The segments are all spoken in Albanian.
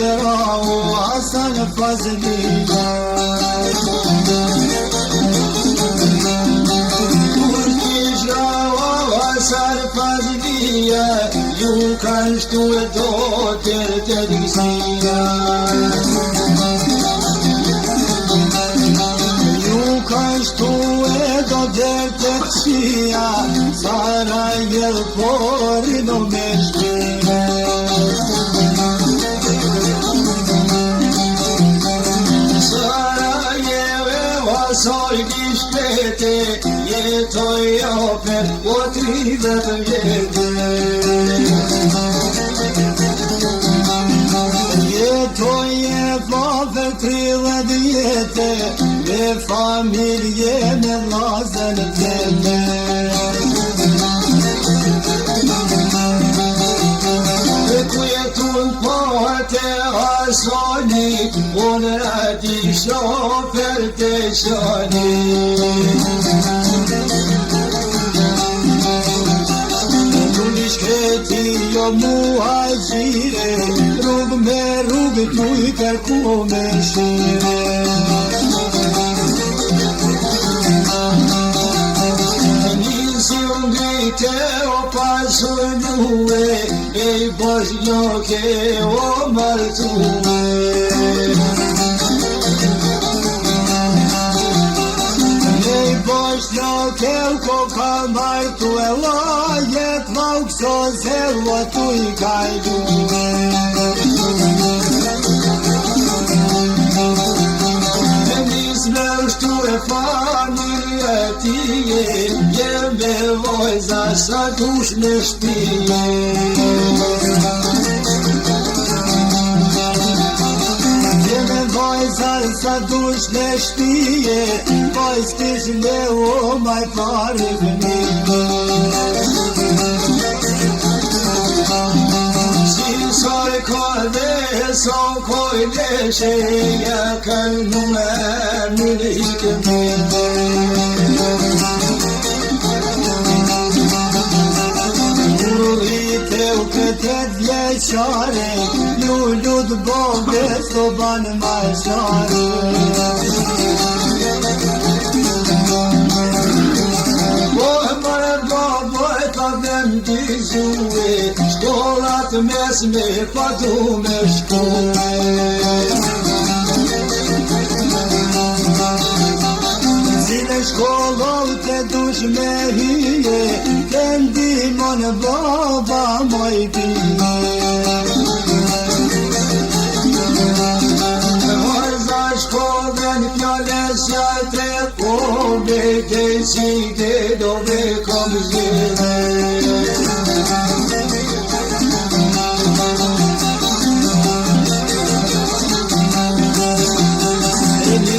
ترى وحسن فضلية Ju kan stå ett åter till din sida Ju kan stå ett åter till din sida Sarajevo no meškine Sarajevo sorgi špete Je to i opet po 30 ljete To je vove 30 ljete Me familje me lazen tebe Kujtun po te asoni Unë radi shofer te shoni Shkreti jo muhajgjire Rrug me rrug tu I kërku me shire Nisi ungrite o pasunue E I boshnoke o martue Bošnjake ko ka majtu e lajet Lauk so zelo tu I kajdu Nisme shtu e familje tije Jeme vojza sa dush me shtije Sa dush me shtije Vojz kish me o maj pari vëni Si soj kode so koj leshe Ja kalnu me mërik me Urite u këtë vjeqare Lullut bobe so ban majshare Shkollat mesme pa du me shkue Zile shkollov te dush me hije Te ndimon baba moj pije Vajza shkollen fjallesja te Obe te qite dove kom zhire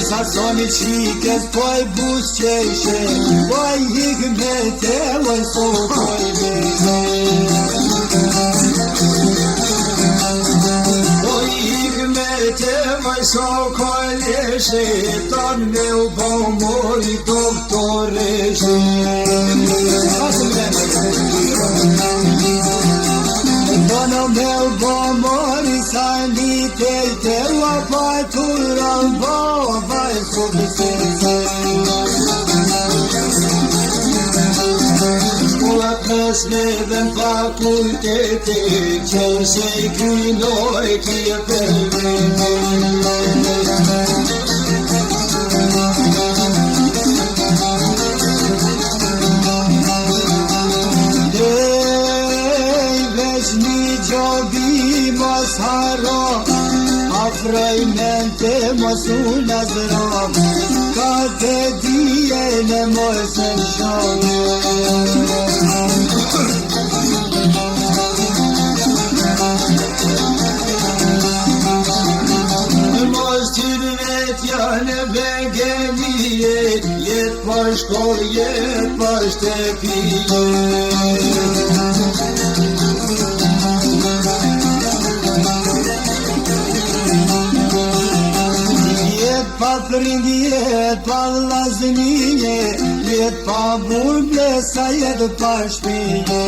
Sasoni qikes poj busqeshe Poj hikmete voj so poj bese Poj hikmete voj so poj leshe Ton me u po mori doktoreshe Tono me u po mori sanite Te lapaturan po Shkollat mesme dhe fakultete Që se I kynoj kje përvete Dej veç një gjobi mos haro Afroj mente mos unë azram Ka te dije në mos në shone Mos t'yri vetja në begenije Jet për shkoll, jet për shtepije Pa prindje, pa laznije, jet pa burble, sa jet pa shpije.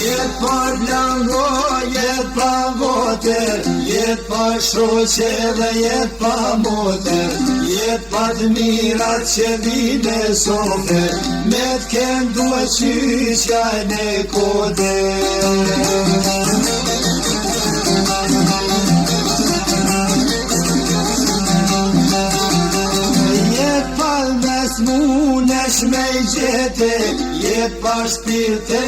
Jet Jet pa blango, jet pa voter, jet pa shoqe dhe jet pa moter, jet pa të mirat që vine sofe, me t'ken duhe qyqja në kode. Munesh me gjete, jet pa shpirte,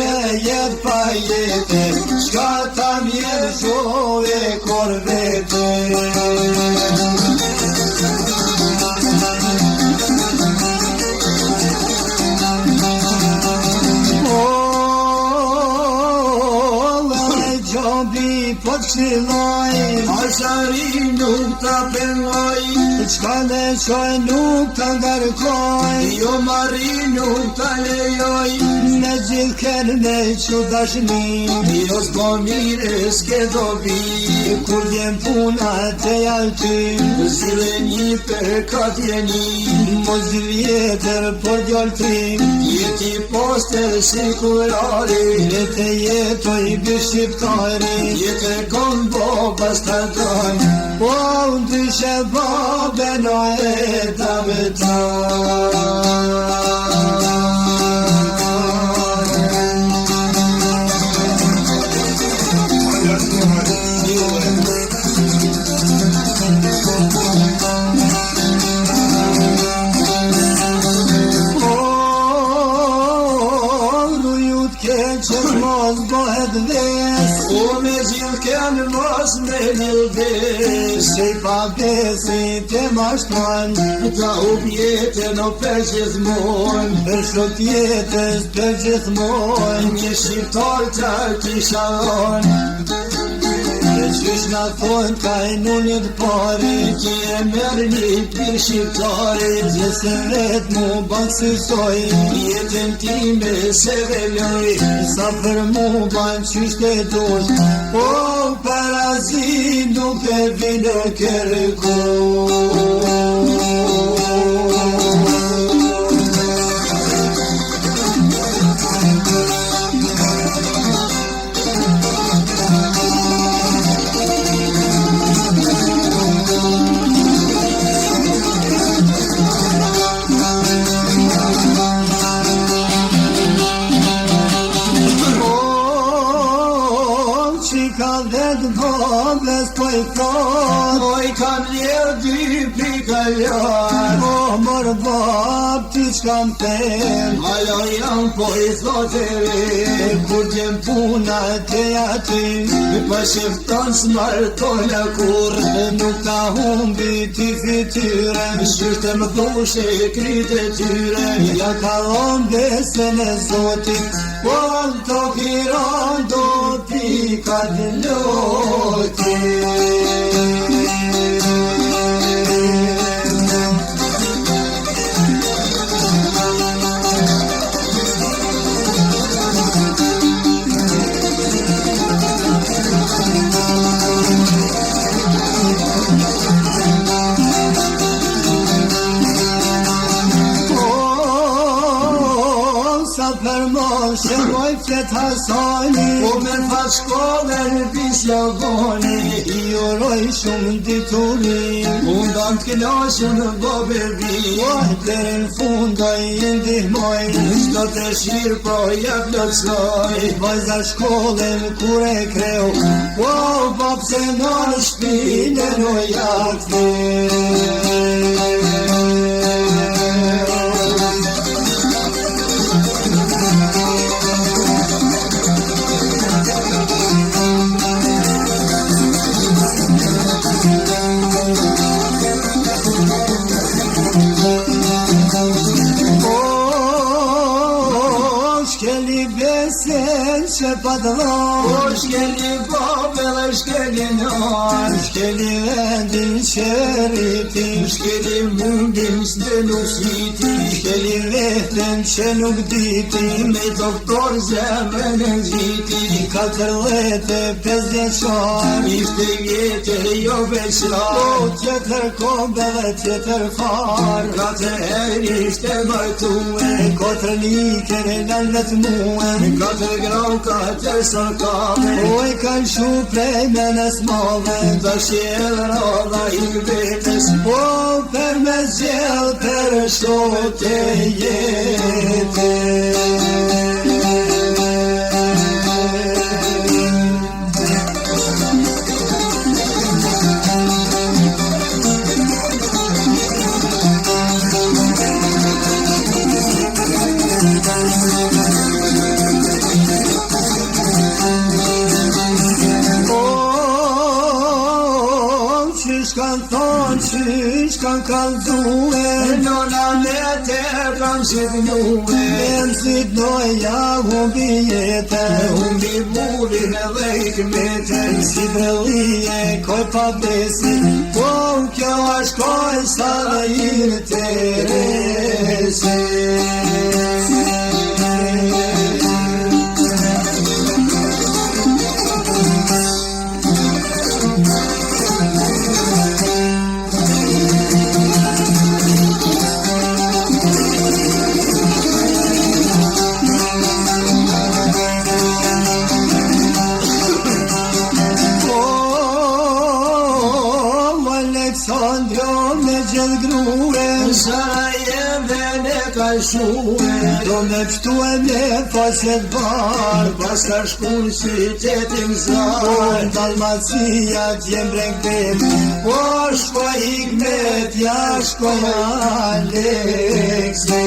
jet pa jete, shka ta mjerë qove kor vete. Po t'kshiloj, ashari nuk t'a pengoj, qka ne qoj nuk t'a ngarkoj, jo marri nuk t'a lejoj, në gjithë kërë ne që dashni, jo s'po mire s'ke dobi, kur vjen puna te jaltim, zile një për kat jeni, mos vjetër për djoltrim, jeti poster si kurari, jete jetoj bë shqiptari, jete kombo bastardon, po unë të shëbo beno e ta me gjithë kënë mos me lëves, që i pa besit e mashtron, ta u pjetën o për gjithmon, për shot jetës për gjithmon, një shqiptar të kisha on. Qysh nga thonë ka e nunit pari, ki e merë një për shqiptari, gjithse vet mu banë sësoj, jetën time se veloj, sa për mu banë qysh të dosh, po parazi nuk e vine kërkoj. Po i kam ljerë dy pika ljarë, po mërë bab ti s'kam pen, alo jam po i thote re, kur t'jem puna te aty, pa shifton s'martona kur, nuk ta humbi ti fityre, shyrte më thushe krit e tyre, ja ka dhon besën e zotit, po në to kiron do pika t'lotit. Që moj flet Hasani, po me fat shkollën pisjavoni, i uroj shumë dituri, unë dam t'këllashën bo bebi, po deri në fund do i ndihmoj, çdo të shirë po ja plotësoj, vajza shkollën kur e kreu, po bab se në shpine no ja ktheu. Shkeli besen që pa dëllon, shkeli bobe dhe shkelinon, shkeli vendin qëriti, shkeli mundin s'de nuk shiti, shkeli vetën që nuk diti, me doktor zemrën e gjiti, 45 vjeqar, ishte jetë jo veçar, o tjetër kombe dhe tjetër far, 4 herë ishte martue, 4 likën e nallet muë, 4 grau 4 sarkame, oj kanë shu prej menes mave, të shjelë roda i vetës, o për me zgjellë për shote jetë. Qysh kanë kalzue, nona me te kam shqipnue, me mësitnoja humbi jetën, humbi burin edhe hikmetën, si brellije koj pa besin, po kjo është koj sa i interesin. Aleksandro me gjithë grue, Sarajeve ne ka shuhe, do me pështu e me paset bar, pas ka shkun qytetin zar, Dalmacia t'jem bregdem, o shko hikmet, ja shko Aleksem.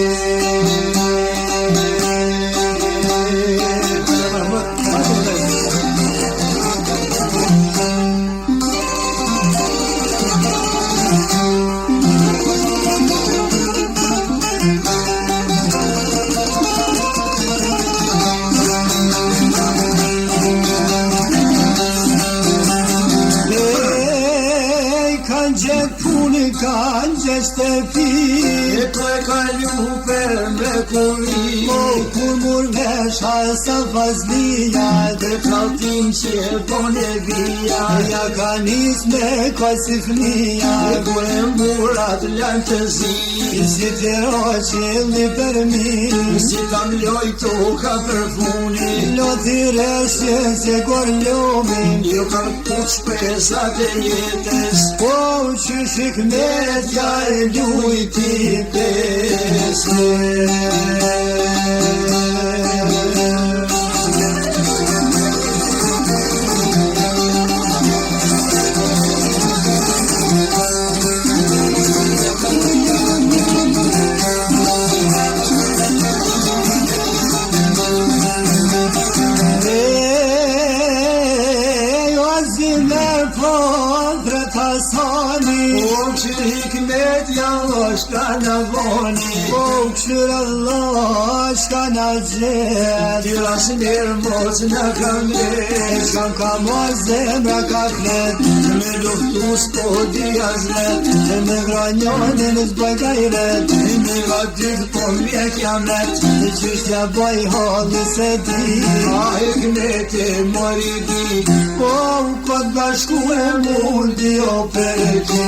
Kanë gjeshte pi, e të e kalju për me kuri, o kur mur vesha sa vazlija, dhe kaltin që bone vija, ja ka nis me kaj si fnia, e bure murat lanë të zi, si të roqilli për mi, si ta mloj toka për funi, loti reshe se gor ljomin, jo ka puq pesat e jetës, o që shikmet ja e lujti pesme. Hikmet yavaş kanavoni, Okşur Allah kanacet, Biraz mirmoz nakamlet, Kankamaz zemra kaklet, Meluhtus kodi yazlet, Megranyaniniz bay gayret, Megaddir komye kyamet, Çüşte bay halı sedi, Hikmeti moridi, Kod başku emuldi opereti.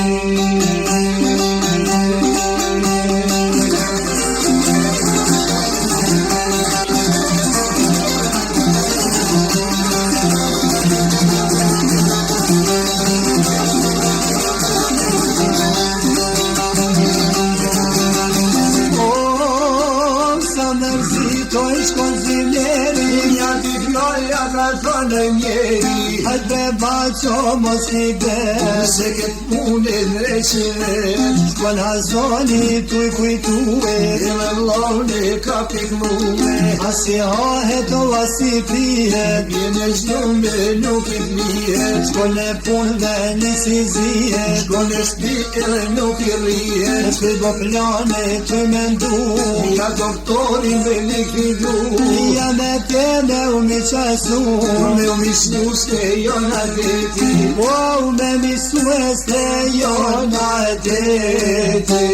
Hajde baco mos i ber, se këtë punin reqet, shkon hazoni tuj kujtue, dhe vlloni ka pikmue, asi hahet o asi pihet, jene zhjume nuk i flihet, shkon e pun dhe nisi zihet, shkon e shpi edhe nuk i rrihet, shkoj bo plane të mendu, ja doktorin dhe likvidu, ja me tene u mi qasu, me u mi snus ke jona jona deti wow me misueste jona deti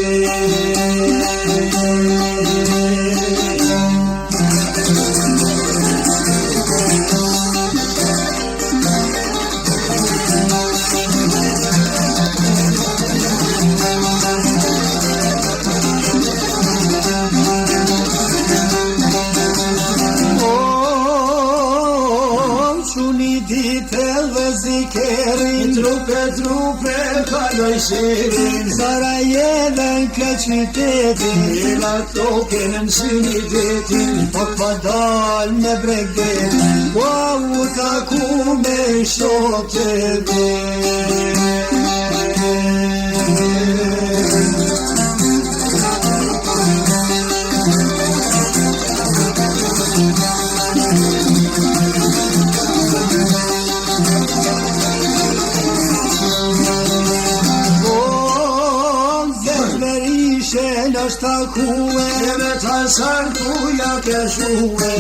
Trupe kaloj shirin Sarajevën këtë qytetin Ila token në shinidetin Po dal në bregdet Wow taku me shokëtet është takue me ta sartuja ke shue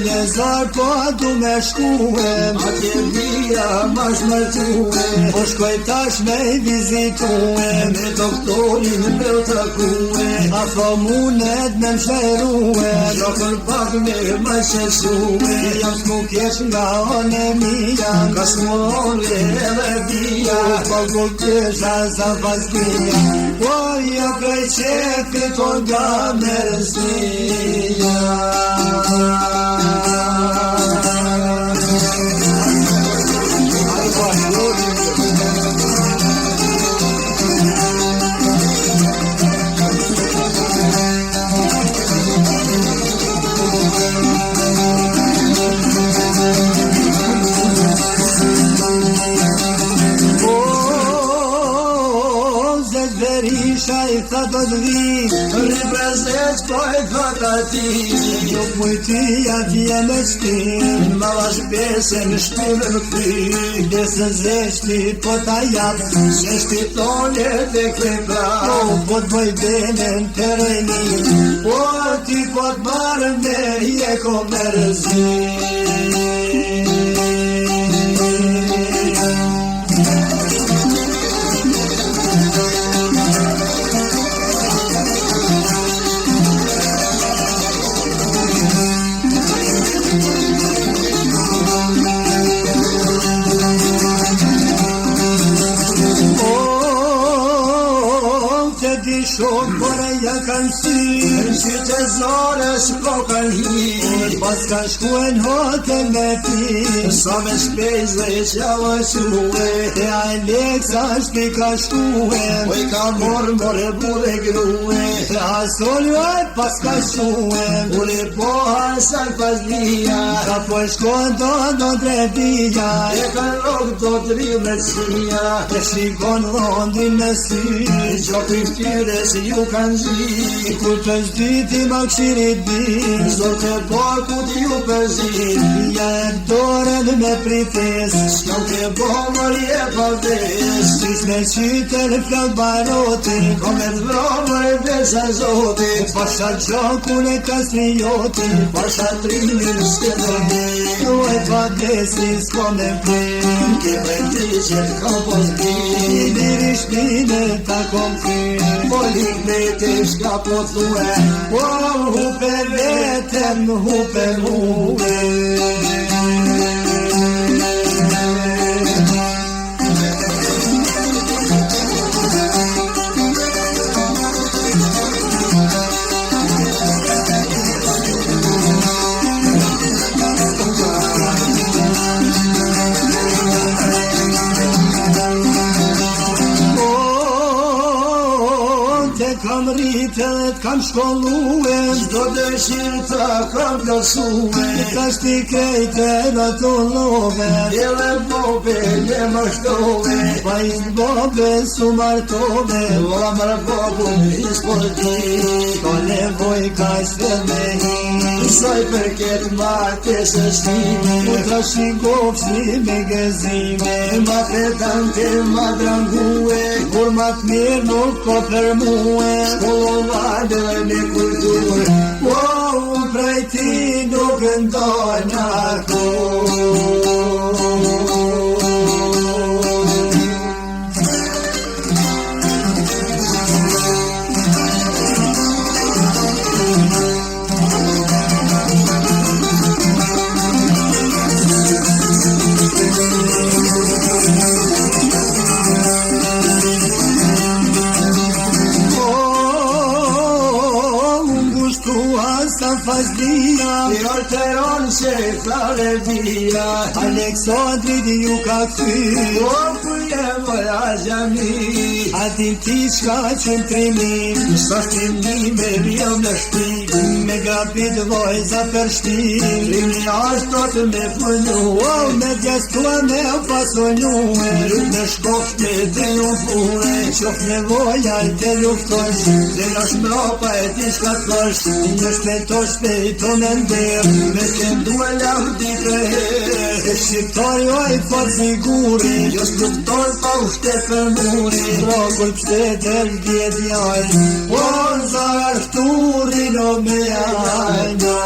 në zar po du me shkue atje via ma shmërtue po shkoj tash me vizitue me doktorin me u takue a thomunet me msherue shokër pak me më shesue jam s'mu kesh nga one mija ka s'more edhe via po gukesha sa paskia po ja prej qefi Toga mersia Tha do t'vi Reprezent poj fatati Nuk mujtia t'je me shtin Ma vash bese në shpime në këti Bese zeshti po ta jap Zeshti tone dhe klepra Po t'boj benen të rejni Po ti po t'marë me je komerzi Shok bore ja kanë si Si të zore s'po kanë hi Pas ka shkuen hote me ti Sa me shpejze që vëshue E Alexa shpi ka shkue O I ka morë bure grue E hasolju e pas ka shkue Ule po hasan pas dhia Ka po shkon do drevija E ka rog do driv me qia E shikon rondin me si Gjopi ftyre si ju kanë zi Kur të zdyti ma këshirit di Zdo të bor ku t'ju përzi Ja e doren me prites Shkjo ke bomër je përdes Qis me qyte në flot baroti Kome t'vromër e besa zoti Pasha gjokun e kastrioti Pasha trimin s'ke dërdi Tu e t'vadesi s'ko me prim Ke bëndi që t'kom pozdi Diri shpine ta kom prim Polik me te shka po thue hupe vetëm hupe muhe Kam rritet, kam shkollue Zdo dëshirë ta kam plosue Ta shti krejte rotullove Djele bobe, le më shtove Pa I bobe su martove Ola mërë bobun I sporti Ko nevoj ka shveme Saj përket martes është time U të shikov si me gëzime Ma pretante ma drangue Kur ma të mirë nuk ko për muë Shkollova dhe me kultur Prej ti nuk ndoj në kur vazhdia I orteron që i flare dhia Aleksandrit ju ka kthy O kuje moja gjami A din ti qka qënë trimim Sa shtimni me vjell në shpi Me grapit vojza për shtim Rini ashtot me punue Me djestua me fasonue Në shkof me triumfue Qof nevoja të luftosh Dhe në shmropa e ti shka të thosh Në shpejto me nder Me qendu e lahdi të her E shqiptar jo i fat siguri Jo s'luftor pa u shtet për muri Rogur pështet e vdjet jaj Por zar fturi no me jajna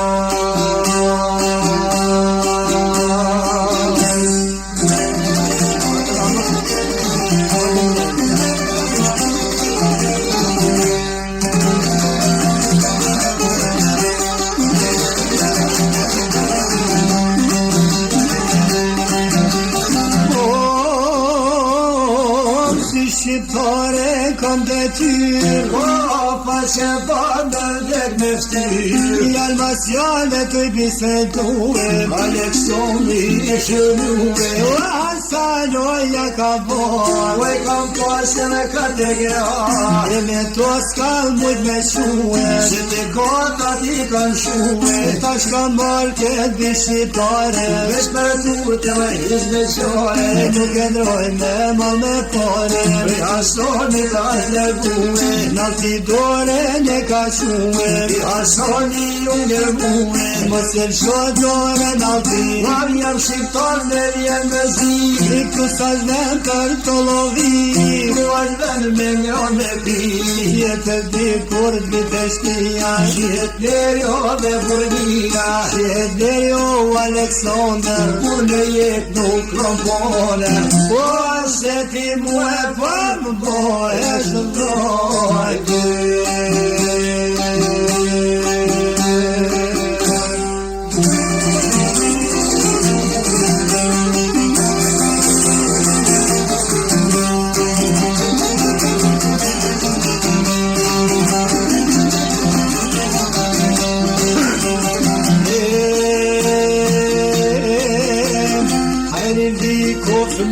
Shqiptare kam detyr O pa që bandër dhek me ftyr Jalmas jale të i bisedue Aleksoni e shënue O asaloja ka bor O e kam pasë në kategrar E me to s'kall mujt me shue Se të kota ti kan shue Tash kam marrë këtë bi shqiptare Vesh për tu të me hizme qore Nuk e ndroj me mal me pare Për asoni ta lërgune Nalti dore ne ka shue Për asoni ju nërgune Mos e lësho dore nalti Mar jam shqiptar në vjen me zi I këtu sa zven për të lovi Ku alven me njon me pi Jetë di kur t'bit e shtia Qihet nerjo dhe burgia Qihet nerjo Aleksandr Kur në jet nuk krompone O se ti mu e për më boj është doj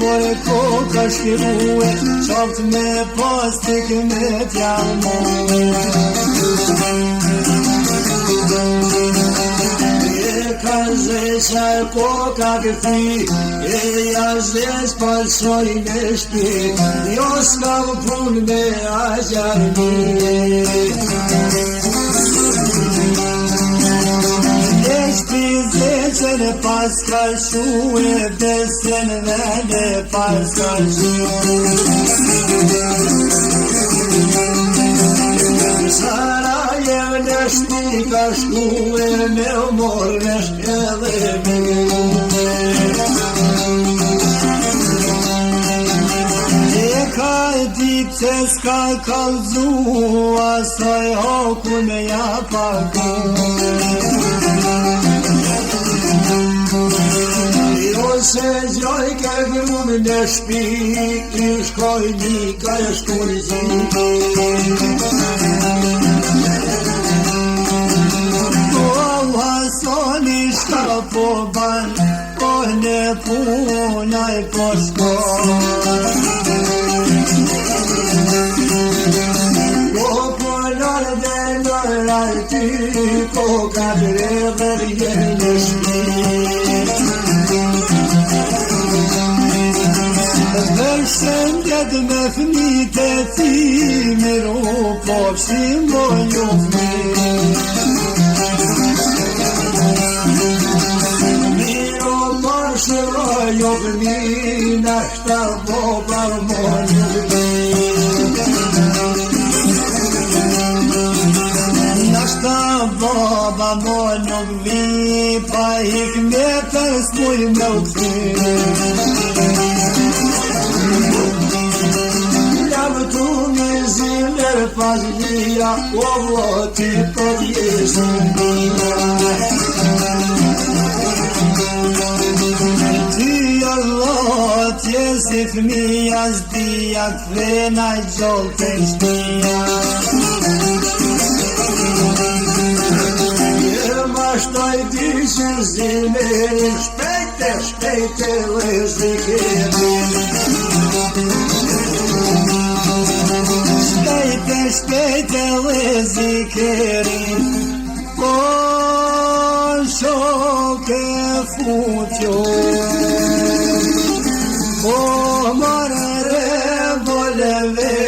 More koka shkirue Qaft me pas tik me t'jalmu E ka zesha e koka këthi E jazdes palsoj me shpi Jo s'kam pun me ajarni Zeqen e pas ka shue Besen vene pas ka shue Sarajev në shpi ka shkue Me umor në shpjeve me gëllue E ka e dip se s'ka kalzu Asaj hoku me ja paku Se gjoj ke grum në shpi I shkoj një ka e shkoj zi O hasoni shka po ban Po në punaj po shkoj Po pollar dhe nërrar ty Po ka drever jenë në shpi Shëndet me fmit e ti Miru po pëshim do ju fmi Miru po shëro ju fmi Nashta po barmon ju fmi Nashta baba mo nuk vi Pa hikmetës muj me u këthi Tu me zimër fazlia O voti po t'jesë mia Ty Allah t'je si fmija Zdia këthena I gjollë të shpia shtoj dyshin zimin, shpejte vëzikerin. Shpejte vëzikerin, po shoke fuqo, po marë revolverin.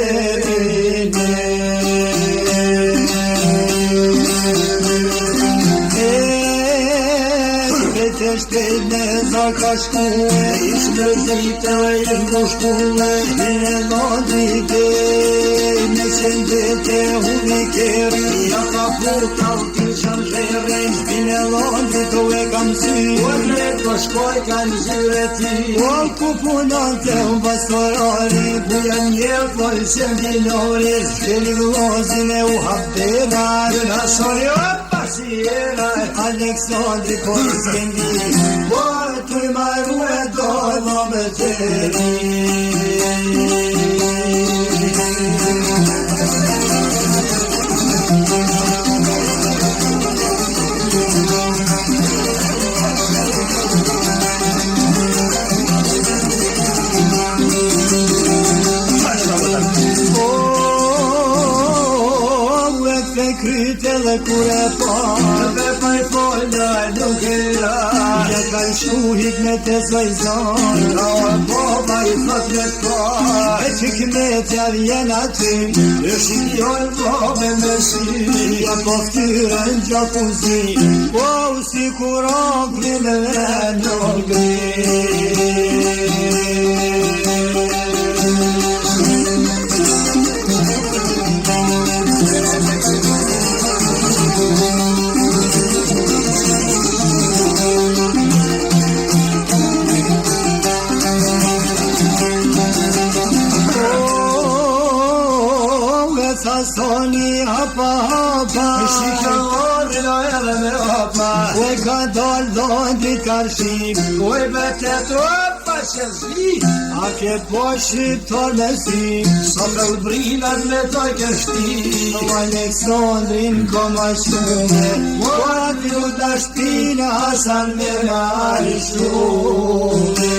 Shpejt me zaka shkuë, ish në dritë e ish në shkuë, në drite, në qendete humi keri, ja ka puta u t'i qanë shërën, në drite u e kam sy, u në të shkoj kanë zyre ti, u ku punon të u pastorari, ku janë njërë për që vinori, shkeli vlozin e u hapterar, në sori Sierra, Alexandri Korskendi, por tu maru e dojnë me teri. Kryte dhe kure pa Be paj folda nuk e ra Ja kan shuhit me të zojzon Ka boba i thot me pa E që këmetja vjen aty E shikjon bobe me shi Ja po ftyrën gjakuzi Po si kuron këllë dhe nuk gri Sasoni hapa Shikallori do edhe me hapa Ue ka dal dondrit karshim Ue bete tropa që zi A ke po shqiptar me si Sa të lbrinat me toj kështi Aleksandrin ko ma shume Po ati u dashtina Hasan me mari shume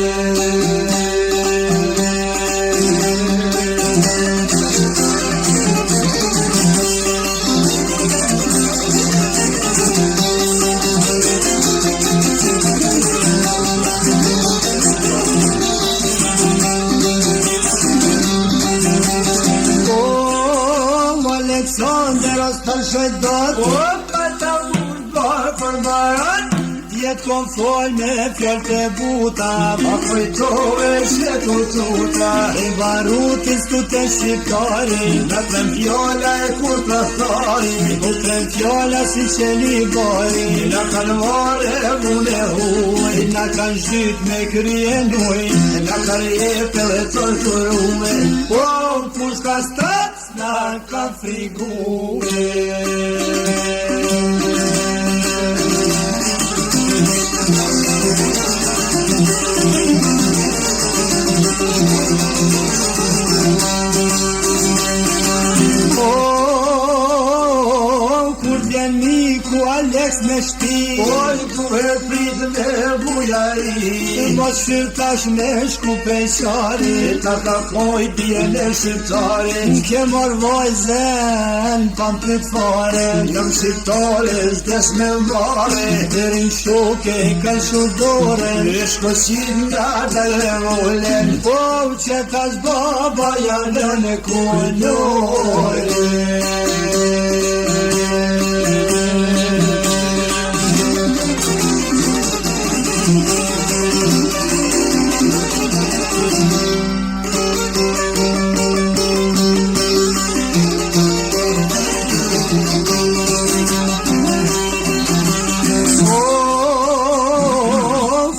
Alexander ostar shëdot O këta burbar për barat Djetë kom fol me fjall të buta Ma kujtove që të tuta E barutis të të shqiptari Në trem fjolla e kur prahtari Në trem fjolla si që li bari Në kanë vare mune huj Në kanë zhyt me krye nuj Në kanë jepe dhe torturume O pushka stat Na ka frigume Kur vjen miku Alex me shpi Oj, ku e prit me bujari Mos shqirtash me shku peqari Ta ka koj bjene shqiptari Ke mor vojzen pa mprit fare Jam shqiptare s'des me vare Derin shoke ka shudore Shko qin nga dhe rollen Po që tash baba janë në kullore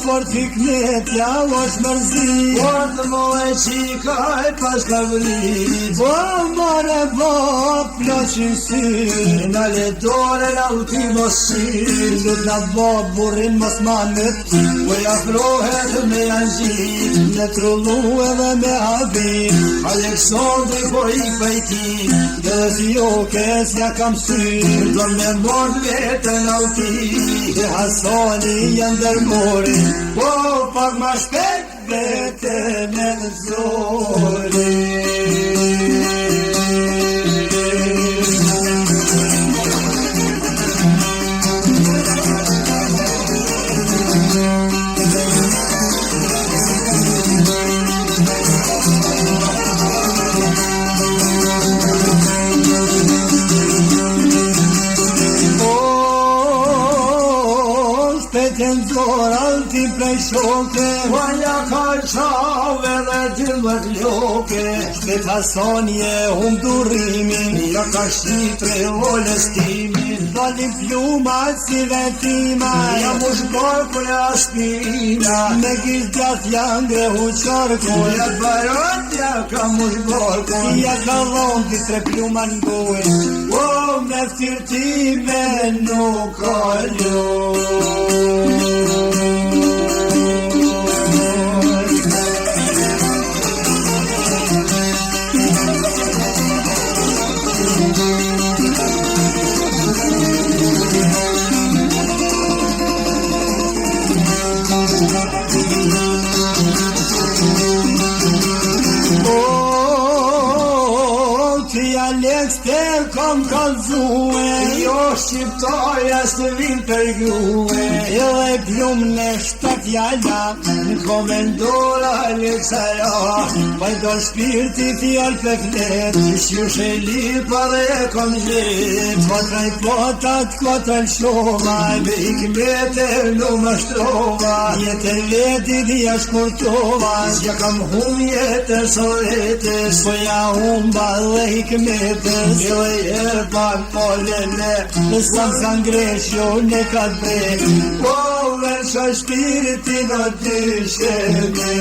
Fortiknet ja o është mërzi. Po të moj qika e pas ka vrit. Po more po ploqin syr. Nga letore në uti mos syr. Lut na bo burrin mos manët. Po i afrohet me janë gjit. Në trullu edhe me habit. Aleksandri po i pajti. Dhe si kes ja kam syr. Do me mord vetën auti. Dhe Hasani janë dërmori. Po pak ma shpet Vetën e zori. Petën zor alti prej shoke. Vaja ka qave dhe dy më t'loke. Shpet Hasanje hum durimin. Ja ka shqitre o lestimin. Dalin plumat si vetima. Ja mu shbar për aspirina. Me gizgjat janë grehu qarkoj. Ja barat ja ka mu shbar Si ja ka dhon ti tre pluma n'goj. O me firtime nuk ka Alex te kom kalzue. Jo shqiptarja së vin për juve. Jo e plum në shtat jalla. Në komendora Alexaja. Pa do shpirti fjall për flet. Shqysh e lipa dhe e kom gjet. Kotra i potat, kotra i shoma. Me hikmete në mashtrova. Jetën veti dhja shkurtova. Ja kam hum jetën soretës. Po ja humba dhe hikmetës. Jo e erba polene. Nësam sa ngreshjo ne ka bre. Po versa shpirti në dysheme.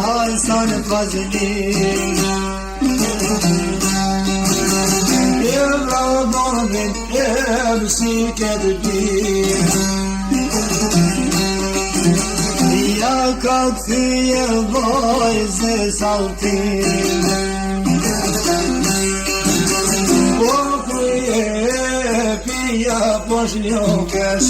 Hasan Fazlin Evradon'un hepsi keddi. Ya kalkfiye vayze saltin Okuye piya poşnyokeş.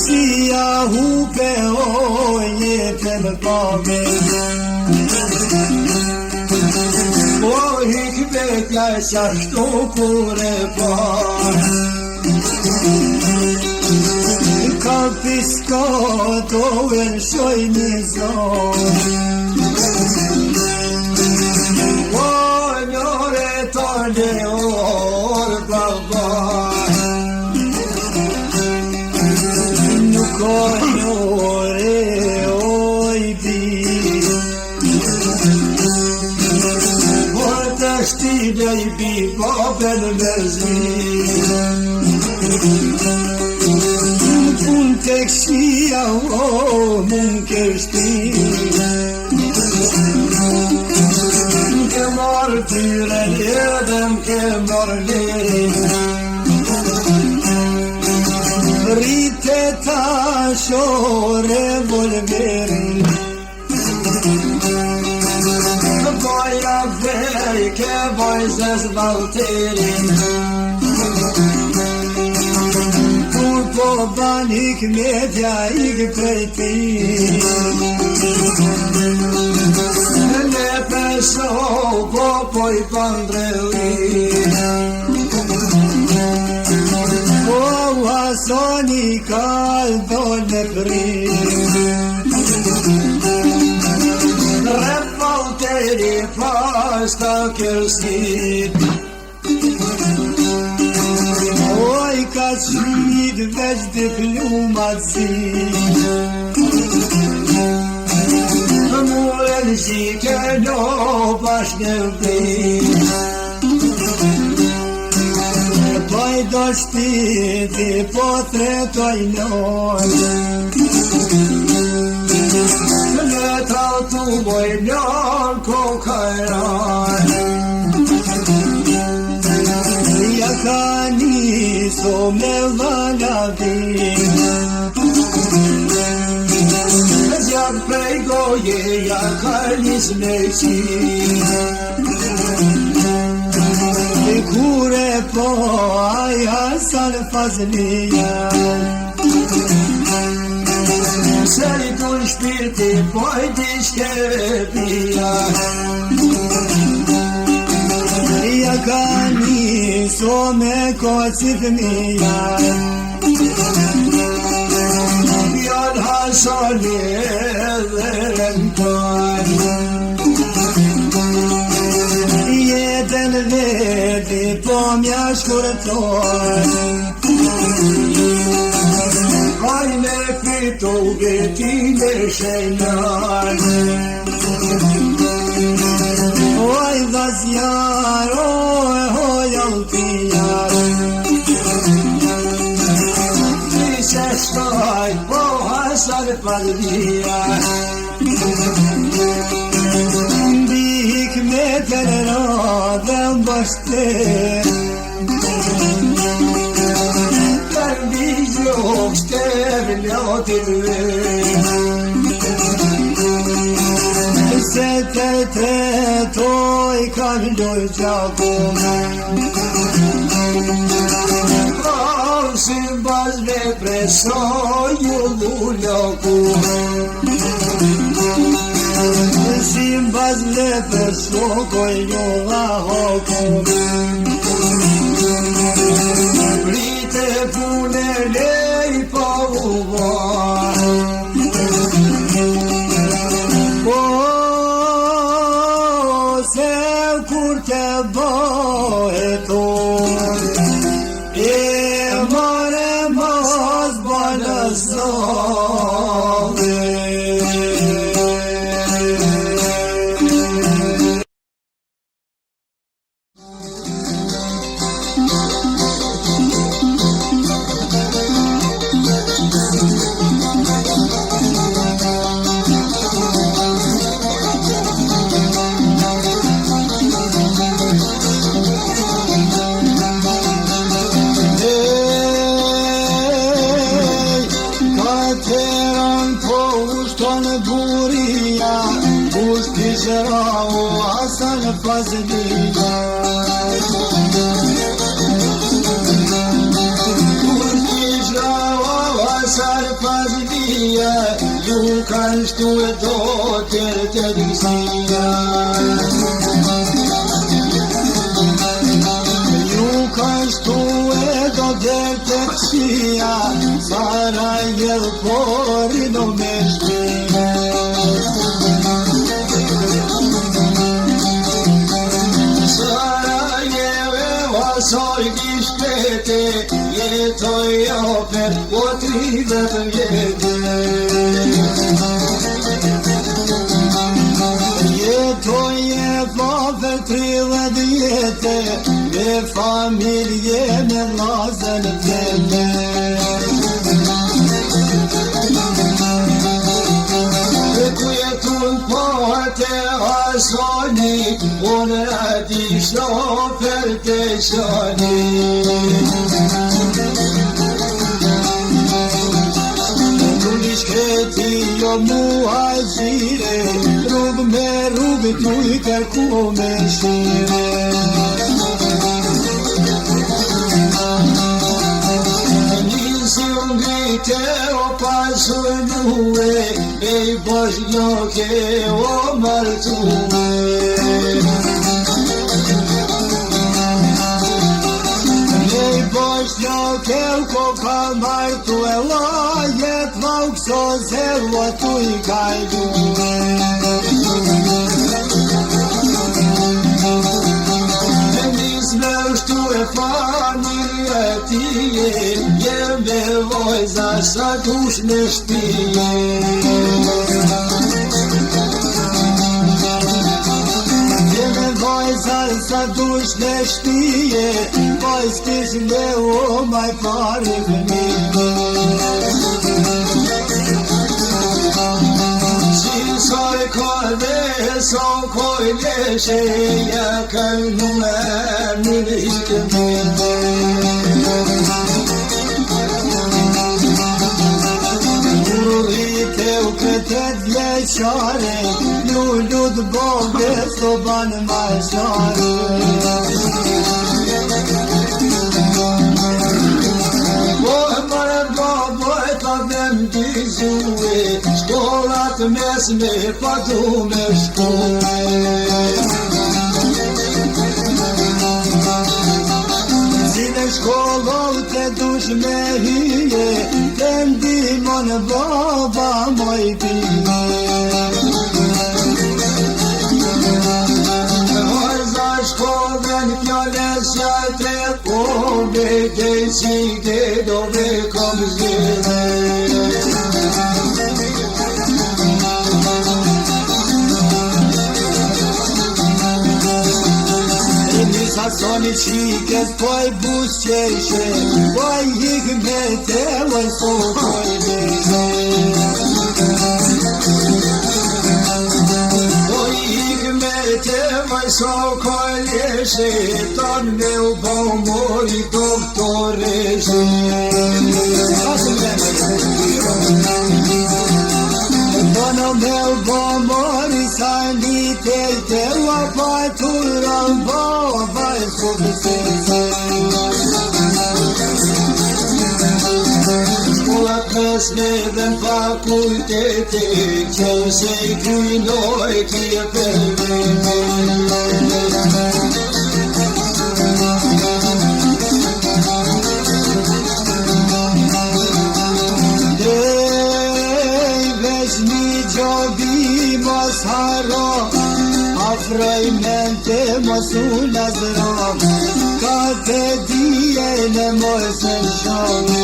Siyahu pe oye tem kame O hikmet yaşaştı kure par. Kapisko to vershoj nizor O njore tane or baba. Koñore oj bi Vorta shtide i bi babel verzi. Pun tek shia o mun kërshti Ke marrë tyre jedem ke marrë lejnë. Rite ta shore volverin Boja vej ke vojzës valterin. Kur po ban hikmetja ik prej ti Ne pesho po poj pandreli. Hasani kaldo në prim Repalte s'ka kërsit. Oj, ka qmit veç dhe plumat zi. Muren zike no bash në vim. Poj do shtiti po tretoj loj. Në tautu moj lor kokajraj. Ja ka niso me valavim. Gjak prej goje ja ka nis me qim. Kure po aj Hasan Fazlia. Se i kun shpirti poj dishke pia. Ja ka niso me kocit mija. Jan Hasani dhe rëntoj. Jetën veti po mja shkurtoj. Kaj me fitu vetin e shenjar. Oj vazjar, oj altjar. Se shkoj po Hasan Fazlia. Ndik me të rrë bashte. Përmi gjok shtevë lotin ve. Se të tretoj kaloj gjakum. Si baz me presoj u loku. Si baz me presoj u loku. Rite pune lej po uva. O, se kur të bëheton, e more mos balëzove. Hasan Fazlia. Hasan Fazlia, ju kanë shtu e do tërë të dësia. Ju kanë shtu e do tërë të dësia, Sarajevo porino me shpina. Soj kishpete, jetoj oper, po 30 vjete. Jetoj e oper 30 vjete, me familje me vllazën teme. Ku jetun po te Hasani, unë ati shofer të shani. Nuk ishketi jo muhajgjire, rrugë me rrugë tu i kërku me shire. Nisi ungrite o pasunue, e i boshnoke o martue. Bošnjake u koka martu e lajet vaukso zelo tu i kajdu. banin e tije, jeme vojza sa dush në shtije. Jeme vojza sa dush në shtije, vojz kish me u maj pari vëmije. Soj kode, so kojle she ja kënu e në rikëmi. Urite u këtet vjeqare, lullut bobe so banë majshare. Shkollat mesme pa du me shku. Si në shkollot e dush me hije, të ndimon baba moj pije. Vajza shkollën fjales jate, po me gejqike do me kom zire. Soni qikës poj busqeshe, poj hikmete voj so poj beshe. Poj hikmete voj so poj leshe, ton me u bomori doktoreshe. Tono me u bomori sanite, te u apaturan baba e Ua kësme dhe në fakultete, që se I krynoj t'je përvete. Veç një gjobi mos haro, afroj mente mos u nazro, ka të dije në mos në shumë.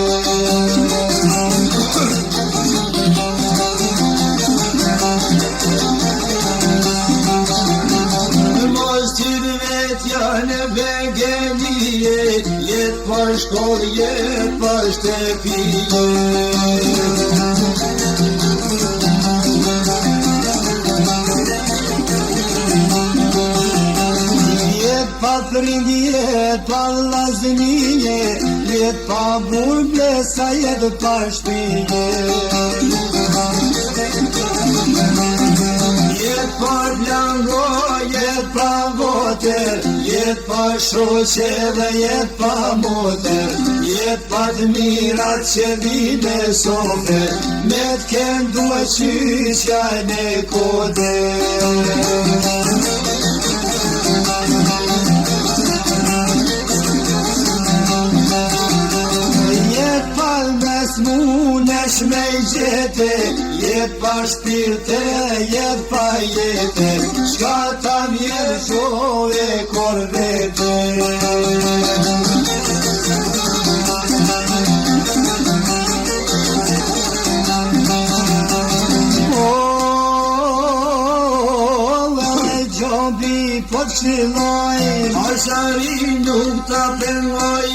Mos t'i vetja në begenije, jet për shkoll, jet për shtepije. Pa prindje, pa vlaznije, jet pa burble, sa jet pa shpije. Jet pa blango, jet pa voter, jet pa shoqe dhe jet pa moter, jet pa të mirat që vime sofe, me t'ken duhe qyqja në kode. Munesh me gjete, jet pa shpirte, jet pa jete, shka ta mjesho e korvete. Po t'shiloj, ashari nuk t'a penoj,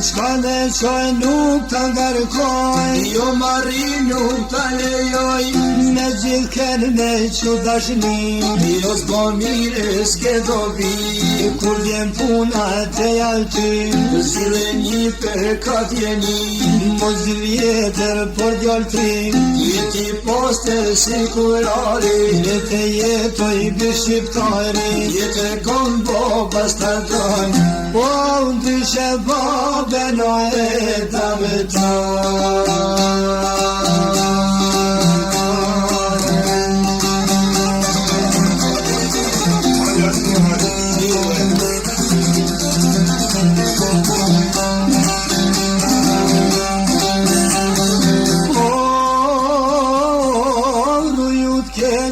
qka dhe qoj nuk t'a ngarkoj, jo marri nuk t'a lejoj, me gjithë ken me që dashni, jo s'bo mire s'ke dobi, kur vjen puna te jalty, zile një pekat jeni, mos vjetër për djolti, jeti poster si kurari, jete jetoj bë shqiptari, jete kon bo bastardon, po ndryshe babe no e ta me ta.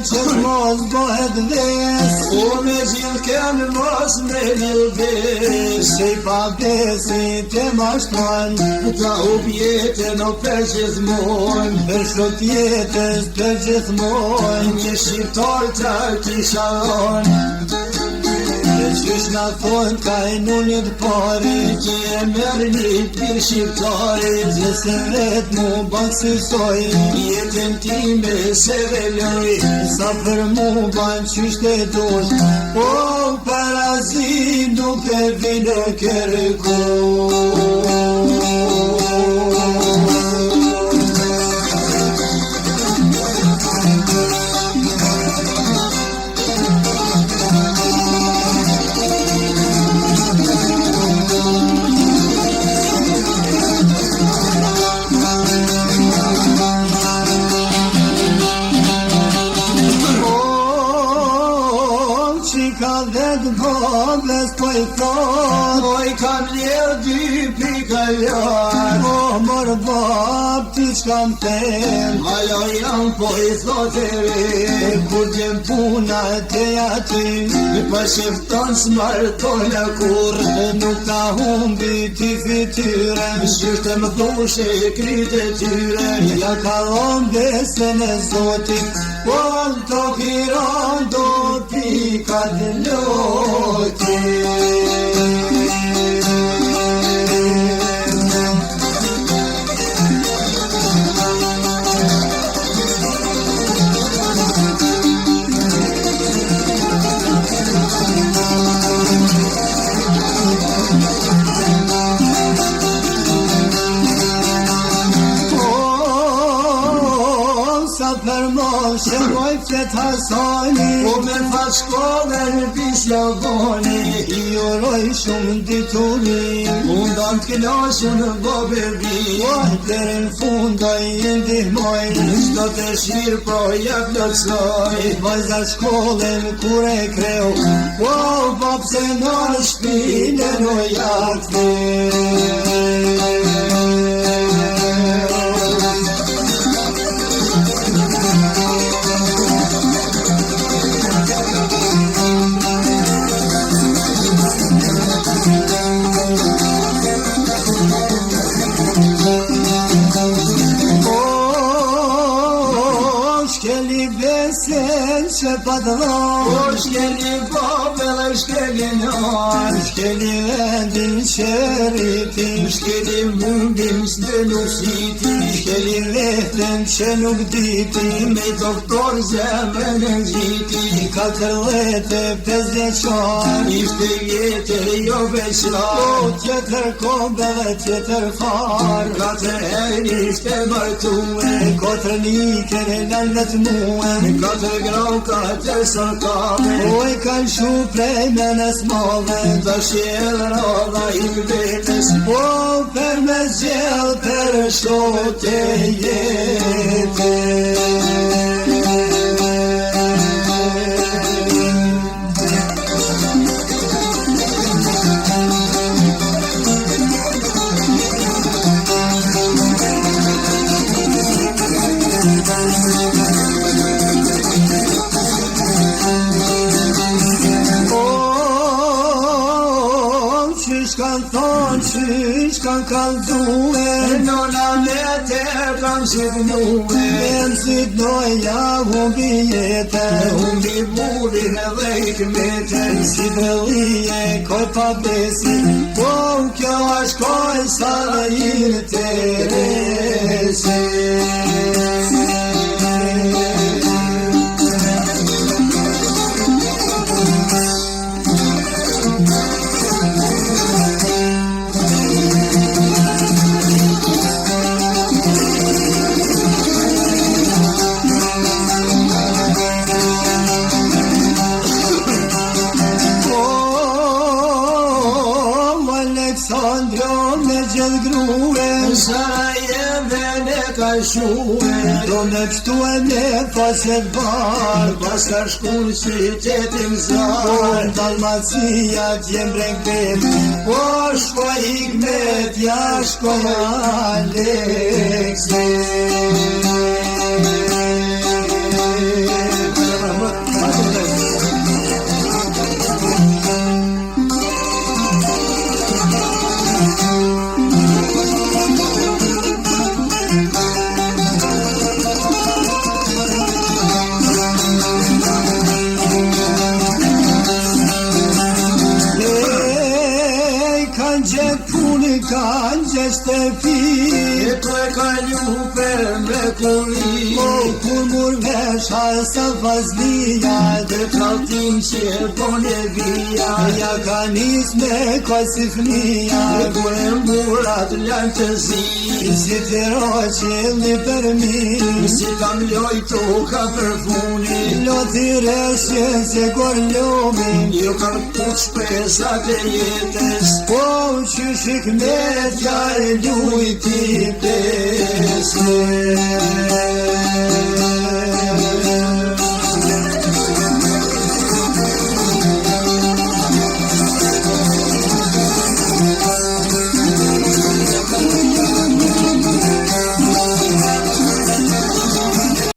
Që mos bëhet des, o me gjithë janë mos me lëvesh. Se I pa besit e mashtron, Ta hub jetën o për gjithmon, për shkot jetës për gjithmon. një shqiptar ta kisha on. E qysh na thonë ka e nunit pari, Ki e merë një pir shqiptarit, nëse vet mu banë sysoj, jetën time se veloj. sa për mu banë qysh të dush, o parazi nuk e vine kërkush. Ka vetë vogles po I thot, Oj kam ljerë dy pikallar, o mërë bab ti qkam ten, ajo jam po I thot e re. kur gjem puna te aty, Pa shifton s'martona kur, nuk ta humbi ti fityren, Shyrte më thushe kryt e tyre. ja kalon besën e Zotit, po të kiron do pikat sa për moshe moj flet Hasani, Po me fat shkollën pisja voni, I uroj shumë diturin, Mundan t'knashën boberbi, o dherën funda I ndihmoj, Shdo të shirë po ja plotësoj. vajza shkollën kur e kreu, o bab se në shpine në jakë. Shkeli besen që pa dëllon, Po shkeli babë dhe shkeli nën, shkeli vendin që rritin, Shkeli mundim s'dë nuk shiti, shkeli lehtën që nuk ditin, Me doktor zemrën e gjiti, 14-15 qan, Ishte jetë jo o veçlar, tjetër kombe dhe tjetër far, Katër herë ishte martue, kotrë nikën e nallet muën, Katër grau, katër sarkame, oj kanë shu prej menes mave, Ta shjelë roda I vetës, o për me zgjell për shote jetë. Qysh kanë thonë, qysh kanë kalzue, Nona me te kam shirnue, me nësit doja humbi jetën, Humbi burin dhe I kmetën, si dëllije koj pa besi, po kjo është koj sa dhe I Teresi. Aleksandro me gjithë grue, Sarajeve ne ka shue, do me pështu e me paset bar, Pas ka shkun qytetin zar, Dalmacia t'jem brekbet, o shko Hikmet, ja shko Alekse. Vet puni kanë gjeshte pi E tu e kalu për mrekulli O kur mur vesha sa fazlia Dhe kaltin që bone via Ja ka nis me kosi fnia E ku e murat lanë të zi Si të roqilli për mi Si kam loj toka për funi Loti reshje se kur lumin Jo kam puq pesat e jetës Po që shikmetja e lujti pesme